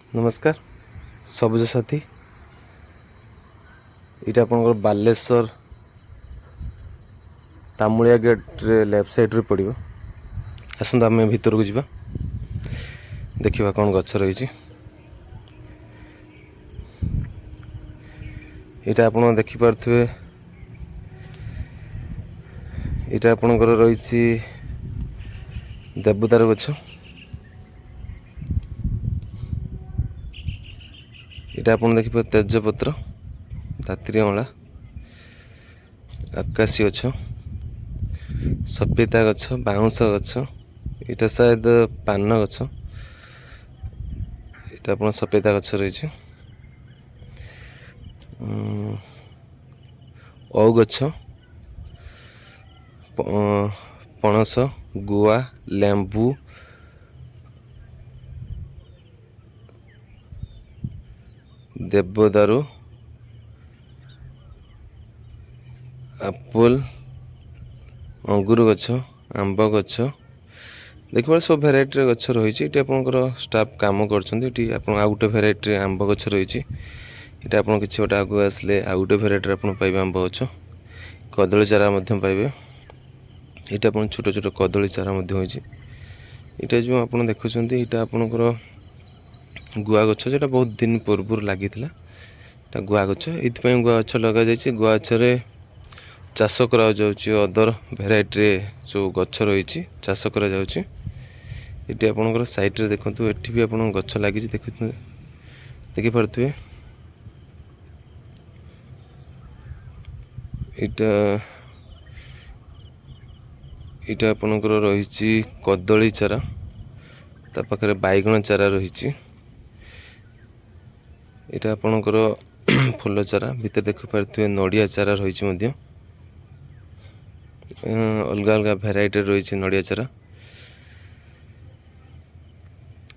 नमस्कार सबुज साथी ये आपंकर बालेश्वर तामुलिया गेट रे लेफ्ट साइड रे पड़ो आसत आम भीतर को जावा देखा कौन गछ रही यहाँ आप देखिपे यहाँ आपणकर रही देवदार गछ यहाँ आप देखिए तेजपत्र दात्री अँला आकाशी गछ सपेता गछ बाउंश गछ यहाँ शायद पान गछ यहाँ आप सपेता गछ रही औ गछ पणस गुआ लेंबू देवदारू एप्पल अंगूर गछ आंब गछ देखिए सब भेराइटी गछ रही आपंकर स्टाफ काम कर आउ गोटे भेराइटी आंब गछ रही ये आप कि गोटे आगे आसले आउ गोटे भेराइटी आप पाइबे आंब गछ कदली चारा पाइबे ये आप छोट छोट कदली चारा होता जो आप देखुं यहाँ आपंकर गुआ गछ जो बहुत दिन पूर्व लगी गुआ गछ ये गुआ गछ लग जाए गुआ गछरे चाष कर अदर भेराइटी जो गछ रही चाष कर आपंकर साइड रे देखु ये भी आप गछ लगी देखिपे यहाँ आपंकर रही कदली चारा ता पाखे बैगण चारा रही यहाँ आपणकर फूल चारा भितर देखिपे नड़िया चारा रही अलग अलग भेराइटी रही नड़िया चारा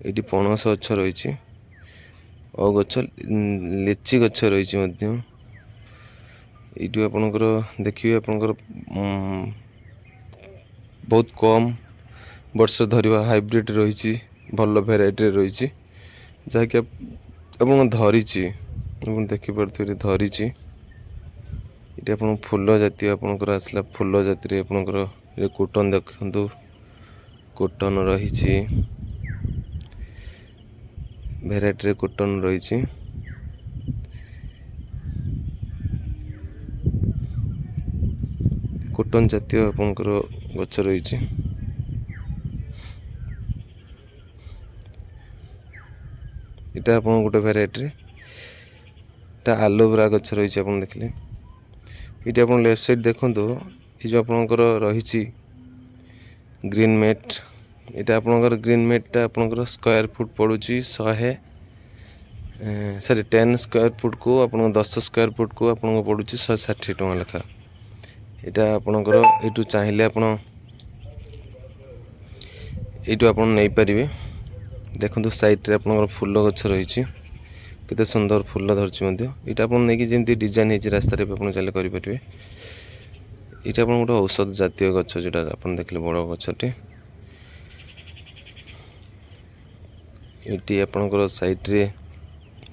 ये पणस गछ रही और गछ लिची गछ रही ये आपणकर देखिए आपणकर बहुत कम वर्ष धरवा हाइब्रिड रही भल भेराइटी रही जहाँकि आप धरी देखिपे धरी ये आप फूल जातीय आपंकर आसला फूल जाति आपंकर कॉटन देखु कॉटन रही भेराइटी कॉटन रही कॉटन जातीय आपंकर गछ रही इटा आप गोटे भेराइटी आलोवेरा गछ रही आप देखिले ये आप लेफ्ट साइड देखु ये जो आपंकर रही ग्रीन मेट यहाँ आपंकर ग्रीन मेटा आपंकर स्क्वायर फुट पड़ू 100 सॉरी 10 स्क्वायर फुट को आप 10 स्क्वायर फुट को आपको पड़ू 160 टଙ୍କା लेखा यहाँ आपंकर यू चाहिए आप नहीं पारे देखो साइड रे आपंकर फूल गछ रही केते सुंदर फूल धरती यहाँ आप जमी डिजाइन हो रास्ता आप चल करेंगे ये आप गोटे औषध जातीय गछ जो आप देखिए बड़ गछटे ये आपंकर साइड रे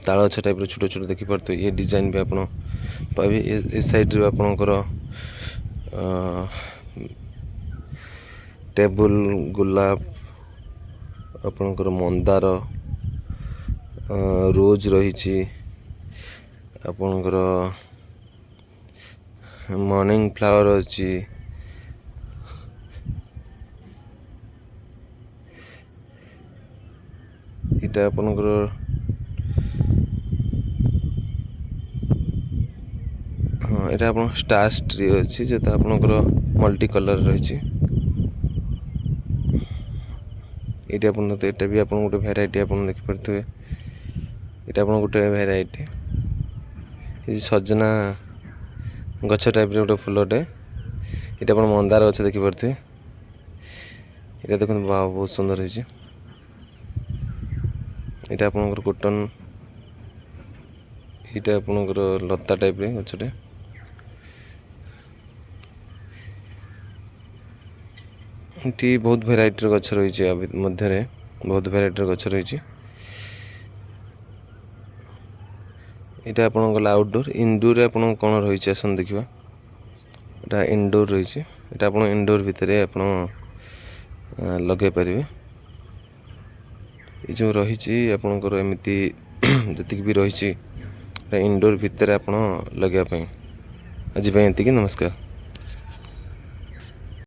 ताल गछ टाइप छोट छोट देखिपे ये डिजाइन भी आप पाइबे ये साइड रे आपंकर टेबुल गुलाब आपंकर मंदार रोज रही आपंकर मॉर्निंग फ्लावर अच्छी इटा आपंकर हाँ यहाँ आप स्टार ट्री अच्छी जो आपंकर मल्टी कलर रही ये आप भी आप गोटे भेराइटी आप देखिपे ये आप गोटे भेराइटी ये सजना गछ टाइप गोटे फूलटे ये आप मंदार गछ देखिपे ये देखो बहुत सुंदर है ये आपंकर कॉटन ये आपंकर लता टाइप गछटे ये बहुत भेराइटी गछ रही मध्य बहुत भेराइटी गछ रही এটা ଆପଣଙ୍କ ଗଲା ଆଉଟଡୋର୍। ଇନଡୋର୍ରେ ଆପଣଙ୍କ କ'ଣ ରହିଛି ଆସନ୍ତୁ ଦେଖିବା। ଏଇଟା ଇନଡୋର୍ ରହିଛି। ଏଇଟା ଆପଣ ଇନଡୋର୍ ଭିତରେ ଆପଣ ଲଗାଇ ପାରିବେ। ଏ ଯେଉଁ ରହିଛି ଆପଣଙ୍କର ଏମିତି ଯେତିକି ବି ରହିଛି ଇନଡୋର୍ ଭିତରେ ଆପଣ ଲଗାଇବା ପାଇଁ। ଆଜି ପାଇଁ ଏତିକି, ନମସ୍କାର।